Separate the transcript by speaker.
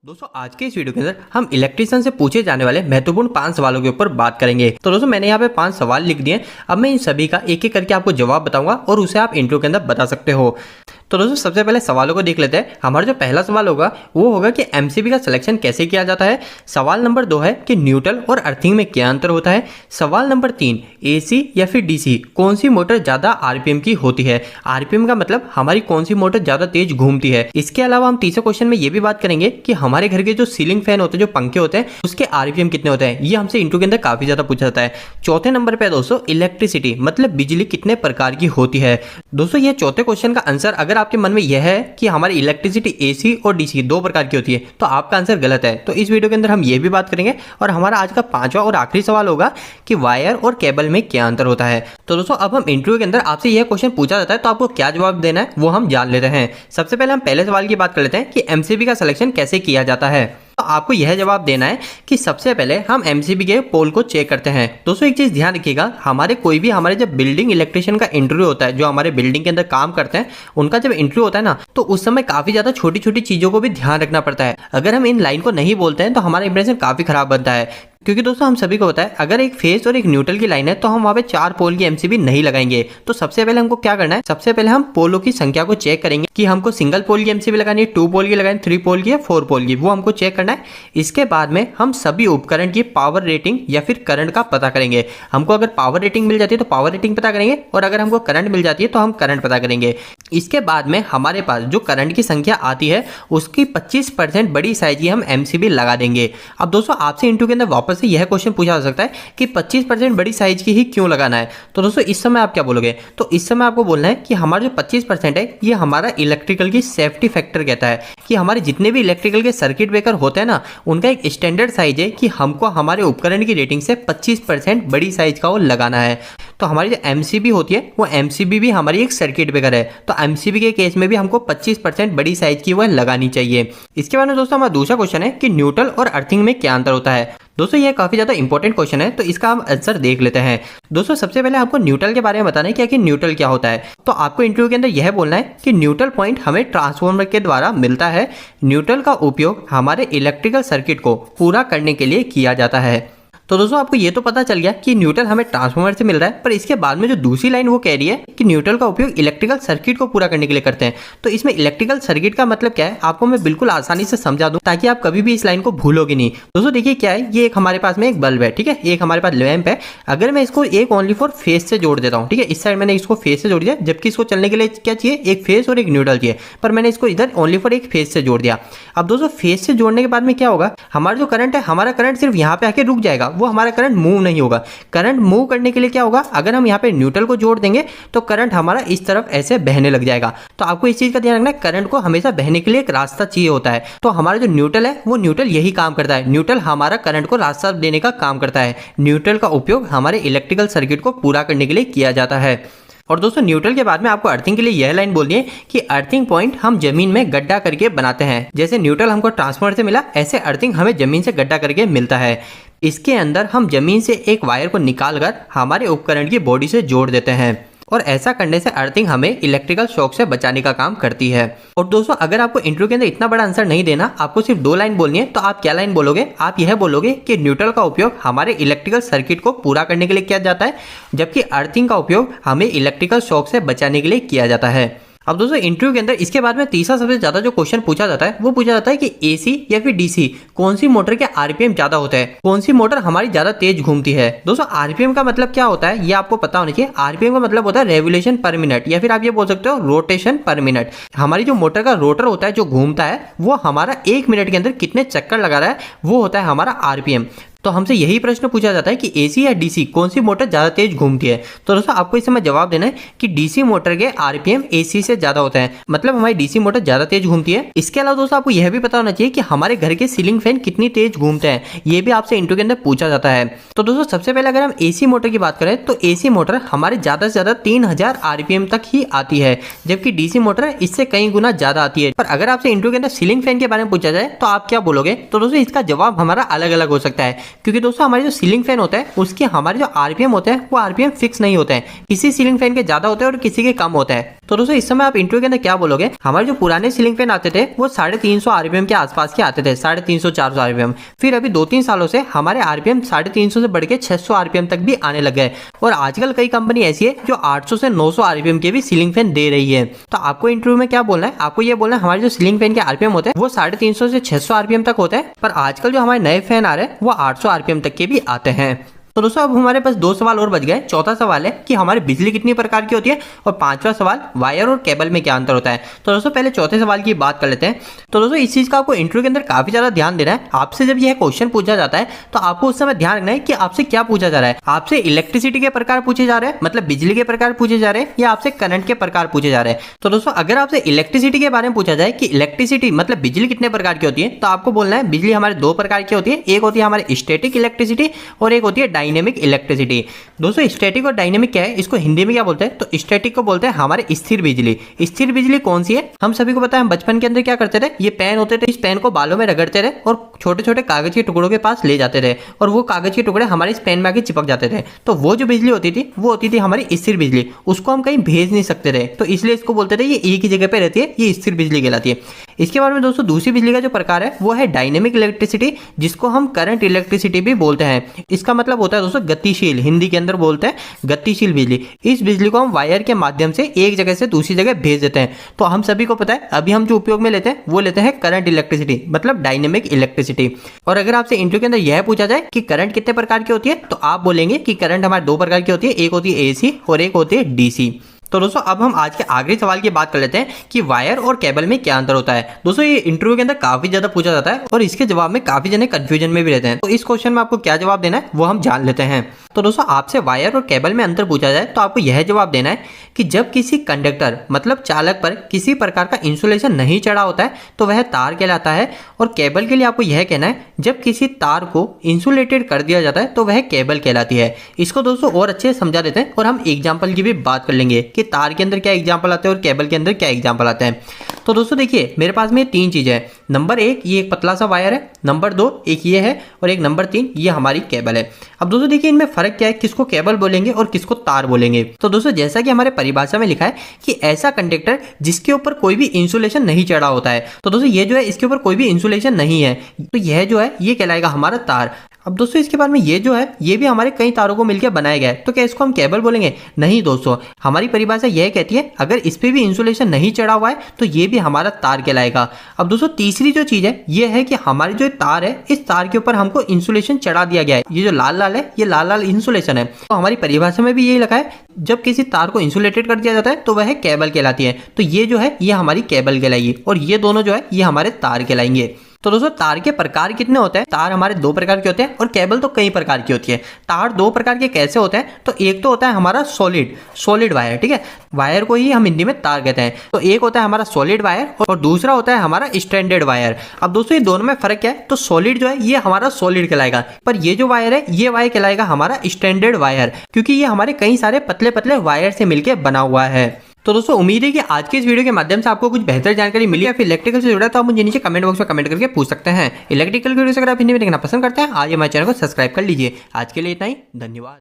Speaker 1: दोस्तों आज के इस वीडियो के अंदर हम इलेक्ट्रिशियन से पूछे जाने वाले महत्वपूर्ण 5 सवालों के ऊपर बात करेंगे। तो दोस्तों मैंने यहाँ पे 5 सवाल लिख दिए। अब मैं इन सभी का एक एक करके आपको जवाब बताऊंगा और उसे आप इंट्रो के अंदर बता सकते हो। तो दोस्तों सबसे पहले सवालों को देख लेते हैं। हमारा जो पहला सवाल होगा वो होगा कि एमसीबी का सिलेक्शन कैसे किया जाता है। सवाल नंबर 2 है कि न्यूट्रल और अर्थिंग में क्या अंतर होता है। सवाल नंबर 3, एसी या फिर डीसी कौन सी मोटर ज्यादा आरपीएम की होती है। आरपीएम का मतलब हमारी कौन सी मोटर ज्यादा तेज घूमती है। इसके अलावा हम तीसरे क्वेश्चन में ये भी बात करेंगे कि हमारे घर के जो सीलिंग फैन होते हैं, जो पंखे होते हैं, उसके आरपीएम कितने होते हैं। ये हमसे इंट्रो के अंदर काफी ज्यादा पूछा जाता है। चौथे नंबर पे दोस्तों इलेक्ट्रिसिटी मतलब बिजली कितने प्रकार की होती है। दोस्तों ये चौथे क्वेश्चन का आंसर अगर आपके मन में यह है कि हमारी इलेक्ट्रिसिटी एसी और डीसी 2 प्रकार की होती है तो आपका आंसर गलत है। तो इस वीडियो के अंदर हम ये भी बात करेंगे और हमारा आज का 5वां और आखिरी सवाल होगा कि वायर और केबल में क्या अंतर होता है। तो दोस्तों अब हम इंटरव्यू के अंदर आपसे यह क्वेश्चन पूछा जाता है तो आपको क्या जवाब देना है वो हम जान लेते हैं। सबसे पहले हम पहले सवाल की बात कर लेते हैं कि एमसीबी का सिलेक्शन कैसे किया जाता है। तो आपको यह जवाब देना है कि सबसे पहले हम एमसीबी के पोल को चेक करते हैं। दोस्तों एक चीज ध्यान रखिएगा, हमारे जब बिल्डिंग इलेक्ट्रिशियन का इंटरव्यू होता है, जो हमारे बिल्डिंग के अंदर काम करते हैं उनका जब इंटरव्यू होता है ना, तो उस समय काफी ज्यादा छोटी छोटी चीजों को भी ध्यान रखना पड़ता है। अगर हम इन लाइन को नहीं बोलते हैं तो हमारा इंप्रेशन काफी खराब बनता है। क्योंकि दोस्तों हम सभी को पता है अगर एक फेस और एक न्यूट्रल की लाइन है तो हम वहां पे 4 पोल की एमसीबी नहीं लगाएंगे। तो सबसे पहले हमको क्या करना है, सबसे पहले हम पोलों की संख्या को चेक करेंगे कि हमको सिंगल पोल की एमसीबी लगानी है, 2 पोल की लगानी, 3 पोल की या 4 पोल की, वो हमको चेक करना है। इसके बाद में हम सभी उपकरण की पावर रेटिंग या फिर करंट का पता करेंगे। हमको अगर पावर रेटिंग मिल जाती है तो पावर रेटिंग पता करेंगे और अगर हमको करंट मिल जाती है तो हम करंट पता करेंगे। इसके बाद में हमारे पास जो करंट की संख्या आती है उसकी 25% बड़ी साइज की हम एमसीबी लगा देंगे। अब दोस्तों आपसे इंटरव्यू के अंदर वापस से यह क्वेश्चन पूछा जा सकता है कि 25% बड़ी साइज की ही क्यों लगाना है। तो दोस्तों इस समय आप क्या बोलोगे, तो इस समय आपको बोलना है कि हमारा जो 25% है ये हमारा इलेक्ट्रिकल की सेफ्टी फैक्टर कहता है कि हमारे जितने भी इलेक्ट्रिकल के सर्किट ब्रेकर होते हैं ना, उनका एक स्टैंडर्ड साइज है कि हमको हमारे उपकरण की रेटिंग से 25% बड़ी साइज का वो लगाना है। तो हमारी जो एमसीबी होती है वो एमसीबी भी हमारी एक सर्किट ब्रेकर है। तो एमसीबी के केस में भी हमको 25% बड़ी साइज की वह लगानी चाहिए। इसके बाद में दोस्तों हमारा दूसरा क्वेश्चन है कि न्यूट्रल और अर्थिंग में क्या अंतर होता है। दोस्तों ये काफी ज्यादा इंपॉर्टेंट क्वेश्चन है तो इसका हम आंसर देख लेते हैं। दोस्तों सबसे पहले आपको न्यूट्रल के बारे में बताना है कि न्यूट्रल क्या होता है। तो आपको इंटरव्यू के अंदर यह बोलना है कि न्यूट्रल पॉइंट हमें ट्रांसफार्मर के द्वारा मिलता है। न्यूट्रल का उपयोग हमारे इलेक्ट्रिकल सर्किट को पूरा करने के लिए किया जाता है। तो दोस्तों आपको ये तो पता चल गया कि न्यूट्रल हमें ट्रांसफार्मर से मिल रहा है, पर इसके बाद में जो दूसरी लाइन वो कह रही है कि न्यूट्रल का उपयोग इलेक्ट्रिकल सर्किट को पूरा करने के लिए करते हैं। तो इसमें इलेक्ट्रिकल सर्किट का मतलब क्या है आपको मैं बिल्कुल आसानी से समझा दूं ताकि आप कभी भी इस लाइन को भूलोगे नहीं। दोस्तों देखिए क्या है, ये एक हमारे पास में एक बल्ब है, ठीक है, एक हमारे पास लैंप है। अगर मैं इसको एक ओनली फॉर फेस से जोड़ देता हूँ, ठीक है, इस साइड मैंने इसको फेस से जोड़ दिया, जबकि इसको चलने के लिए क्या चाहिए, एक फेस और एक न्यूट्रल चाहिए, पर मैंने इसको इधर ओनली फॉर एक फेस से जोड़ दिया। अब दोस्तों फेस से जोड़ने के बाद में क्या होगा, हमारा जो करंट है, हमारा करंट सिर्फ यहाँ पे आके रुक जाएगा, वो हमारा करंट मूव नहीं होगा। करंट मूव करने के लिए क्या होगा, अगर हम यहाँ पे न्यूट्रल को जोड़ देंगे तो करंट हमारा इस तरफ ऐसे बहने लग जाएगा। तो आपको इस चीज का ध्यान रखना है, करंट को हमेशा बहने के लिए एक रास्ता चाहिए होता है। तो हमारा जो न्यूट्रल है वो न्यूट्रल यही काम करता है। न्यूट्रल हमारा करंट को रास्ता देने का काम करता है। न्यूट्रल का उपयोग हमारे इलेक्ट्रिकल सर्किट को पूरा करने के लिए किया जाता है। और दोस्तों न्यूट्रल के बाद में आपको अर्थिंग के लिए यह लाइन बोलनी है कि अर्थिंग पॉइंट हम जमीन में गड्ढा करके बनाते हैं। जैसे न्यूट्रल हमको ट्रांसफार्मर से मिला, ऐसे अर्थिंग हमें जमीन से गड्ढा करके मिलता है। इसके अंदर हम जमीन से एक वायर को निकालकर हमारे उपकरण की बॉडी से जोड़ देते हैं और ऐसा करने से अर्थिंग हमें इलेक्ट्रिकल शॉक से बचाने का काम करती है। और दोस्तों अगर आपको इंटरव्यू के अंदर इतना बड़ा आंसर नहीं देना, आपको सिर्फ 2 लाइन बोलनी है, तो आप क्या लाइन बोलोगे, आप यह बोलोगे कि न्यूट्रल का उपयोग हमारे इलेक्ट्रिकल सर्किट को पूरा करने के लिए किया जाता है, जबकि अर्थिंग का उपयोग हमें इलेक्ट्रिकल शॉक से बचाने के लिए किया जाता है। अब दोस्तों इंटरव्यू के अंदर इसके बाद में तीसरा सबसे ज्यादा जो क्वेश्चन पूछा जाता है वो पूछा जाता है कि एसी या फिर डीसी कौन सी मोटर के आरपीएम ज्यादा होता है, कौन सी मोटर हमारी ज्यादा तेज घूमती है। दोस्तों आरपीएम का मतलब क्या होता है ये आपको पता होना चाहिए। आरपीएम का मतलब होता है रेवोल्यूशन पर मिनट या फिर आप ये बोल सकते हो रोटेशन पर मिनट। हमारी जो मोटर का रोटर होता है जो घूमता है वो हमारा 1 मिनट के अंदर कितने चक्कर लगा रहा है वो होता है हमारा आरपीएम। तो हमसे यही प्रश्न पूछा जाता है कि एसी या डीसी कौन सी मोटर ज्यादा तेज घूमती है। तो दोस्तों आपको इस समय जवाब देना है कि डीसी मोटर के आरपीएम एसी से ज्यादा होता है, मतलब हमारी डीसी मोटर ज्यादा तेज घूमती है। इसके अलावा दोस्तों आपको यह भी पता होना चाहिए कि हमारे घर के सीलिंग फैन कितनी तेज घूमते हैं, ये भी आपसे इंटरव्यू के अंदर पूछा जाता है। तो दोस्तों सबसे पहले अगर हम एसी मोटर की बात करें तो एसी मोटर हमारे ज्यादा से ज्यादा 3000 आरपीएम तक ही आती है, जबकि डीसी मोटर इससे कई गुना ज्यादा आती है। पर अगर आपसे इंटरव्यू के अंदर सीलिंग फैन के बारे में पूछा जाए तो आप क्या बोलोगे, तो दोस्तों इसका जवाब हमारा अलग अलग हो सकता है, क्योंकि दोस्तों हमारी सीलिंग फैन होता है उसके हमारे जो आरपीएम होते हैं वो आरपीएम फिक्स नहीं होते हैं। किसी सीलिंग फैन के ज्यादा होते हैं और किसी के कम होते हैं। तो दोस्तों इस समय आप इंटरव्यू के अंदर क्या बोलोगे, हमारे जो पुराने सीलिंग फैन आते थे वो 350 आरपीएम के आसपास के आते थे, 350-400 आरपीएम। फिर अभी 2-3 सालों से हमारे आरपीएम 350 से बढ़ के 600 आरपीएम तक भी आने लग गए। और आजकल कई कंपनी ऐसी है जो 800 से 900 आरपीएम के भी सीलिंग फैन दे रही है। तो आपको इंटरव्यू में क्या बोलना है, आपको ये बोलना है हमारे जो सीलिंग फैन के आरपीएम होते हैं वो 350 से 600 आरपीएम तक होते हैं, पर आजकल जो हमारे नए फैन आ रहे हैं वो 800 आरपीएम तक के भी आते हैं। तो दोस्तों अब हमारे पास 2 सवाल और बच गए। चौथा सवाल है कि हमारी बिजली कितनी प्रकार की होती है, और 5वां सवाल वायर और केबल में क्या अंतर होता है। तो दोस्तों पहले चौथे सवाल की बात कर लेते हैं। तो दोस्तों इस चीज का आपको इंटरव्यू के अंदर काफी ज्यादा ध्यान देना है। आपसे जब यह क्वेश्चन पूछा जाता है तो आपको उस समय ध्यान रखना है कि आपसे क्या पूछा जा रहा है। आपसे इलेक्ट्रिसिटी के प्रकार पूछे जा रहे हैं, मतलब बिजली के प्रकार पूछे जा रहे हैं, या आपसे करंट के प्रकार पूछे जा रहे हैं। तो दोस्तों अगर आपसे इलेक्ट्रिसिटी के बारे में पूछा जाए कि इलेक्ट्रिसिटी मतलब बिजली कितने प्रकार की होती है, तो आपको बोलना है बिजली हमारे 2 प्रकार की होती है। एक होती है हमारी स्टैटिक इलेक्ट्रिसिटी और एक होती है डायनेमिक इलेक्ट्रिसिटी। दोस्तों स्टैटिक और डायनेमिक क्या है, इसको हिंदी में क्या बोलते हैं, तो स्टैटिक को बोलते हैं हमारे स्थिर बिजली। स्थिर बिजली कौन सी है, हम सभी को पता है, हम बचपन के अंदर क्या करते थे, ये पेन होते थे, इस पेन को बालों में रगड़ते रहे और छोटे छोटे कागज के टुकड़ों के पास ले जाते थे और वो कागज के टुकड़े हमारे इस पेन में आके चिपक जाते थे। तो वो जो बिजली होती थी वो होती थी हमारी स्थिर बिजली, उसको हम कहीं भेज नहीं सकते थे, तो इसलिए इसको बोलते थे ये एक ही जगह पे रहती है, ये स्थिर बिजली कहलाती है। इसके बाद में दोस्तों दूसरी बिजली का जो प्रकार है वो है डायनेमिक इलेक्ट्रिसिटी, जिसको हम करंट इलेक्ट्रिसिटी भी बोलते हैं। इसका मतलब होता है दोस्तों गतिशील, हिंदी के अंदर बोलते हैं गतिशील बिजली। इस बिजली को हम वायर के माध्यम से एक जगह से दूसरी जगह भेज देते हैं। तो हम सभी को पता है अभी हम जो उपयोग में लेते हैं वो लेते हैं करंट इलेक्ट्रिसिटी, मतलब डायनेमिक इलेक्ट्रिसिटी। और अगर आपसे इंटरव्यू के अंदर यह पूछा जाए कि करंट कितने प्रकार की होती है, तो आप बोलेंगे कि करंट हमारे 2 प्रकार की होती है, एक होती है एसी और एक होती है डीसी। तो दोस्तों अब हम आज के आखिरी सवाल की बात कर लेते हैं कि वायर और केबल में क्या अंतर होता है। दोस्तों ये इंटरव्यू के अंदर काफी ज्यादा पूछा जाता है और इसके जवाब में काफी जने कंफ्यूजन में भी रहते हैं। तो इस क्वेश्चन में आपको क्या जवाब देना है वो हम जान लेते हैं। तो दोस्तों आपसे वायर और केबल में अंतर पूछा जाए तो आपको यह जवाब देना है कि जब किसी कंडक्टर मतलब चालक पर किसी प्रकार का इंसुलेशन नहीं चढ़ा होता है तो वह तार कहलाता है। और केबल के लिए आपको यह कहना है जब किसी तार को इंसुलेटेड कर दिया जाता है तो वह केबल कहलाती है। इसको दोस्तों और अच्छे से समझा देते हैं और हम एग्जाम्पल की भी बात कर लेंगे कि तार के अंदर क्या एग्जाम्पल आते हैं और केबल के अंदर क्या एग्जाम्पल आते हैं। तो दोस्तों देखिए मेरे पास में 3 चीजें हैं। नंबर 1 ये एक पतला सा वायर है, नंबर 2 एक ये है और एक नंबर 3 ये हमारी केबल है। अब दोस्तों देखिए इनमें फर्क क्या है, किसको केबल बोलेंगे और किसको तार बोलेंगे। तो दोस्तों जैसा कि हमारे परिभाषा में लिखा है कि ऐसा कंडक्टर जिसके ऊपर कोई भी इंसुलेशन नहीं चढ़ा होता है। तो दोस्तों ये जो है इसके ऊपर कोई भी इंसुलेशन नहीं है, तो यह जो है ये कहलाएगा हमारा तार। अब दोस्तों इसके बाद में ये जो है ये भी हमारे कई तारों को मिलकर बनाया गया है, तो क्या इसको हम केबल बोलेंगे? नहीं दोस्तों, हमारी परिभाषा यह कहती है अगर इस पे भी इंसुलेशन नहीं चढ़ा हुआ है तो ये भी हमारा तार कहलाएगा। अब दोस्तों तीसरी जो चीज है ये है कि हमारी जो तार है इस तार के ऊपर हमको इंसुलेशन चढ़ा दिया गया है। ये जो लाल लाल है ये लाल लाल इंसुलेशन है। तो हमारी परिभाषा में भी यही लिखा है जब किसी तार को इंसुलेटेड कर दिया जाता है तो वह केबल कहलाती है। तो ये जो है ये हमारी केबल कहलाएगी और ये दोनों जो है ये हमारे तार कहलाएंगे। तो दोस्तों तार के प्रकार कितने होते हैं? तार हमारे 2 प्रकार के होते हैं और केबल तो कई प्रकार की होती है। तार 2 प्रकार के कैसे होते हैं? तो एक तो होता है हमारा सॉलिड वायर, ठीक है, वायर को ही हम हिंदी में तार कहते हैं। तो एक होता है हमारा सॉलिड वायर और दूसरा होता है हमारा स्ट्रैंडेड वायर। अब दोस्तों ये दोनों में फर्क क्या है? तो सॉलिड जो है ये हमारा सॉलिड कहलाएगा, पर ये जो वायर है ये वायर कहलाएगा हमारा स्ट्रैंडेड वायर, क्योंकि ये हमारे कई सारे पतले पतले वायर से मिलकर बना हुआ है। तो दोस्तों उम्मीद है कि आज के इस वीडियो के माध्यम से आपको कुछ बेहतर जानकारी मिली या फिर इलेक्ट्रिकल से जुड़ा तो आप मुझे नीचे कमेंट बॉक्स में कमेंट करके पूछ सकते हैं। इलेक्ट्रिकल वीडियो अगर आप हिंदी में देखना पसंद करते हैं आज हमारे चैनल को सब्सक्राइब कर लीजिए। आज के लिए इतना ही, धन्यवाद।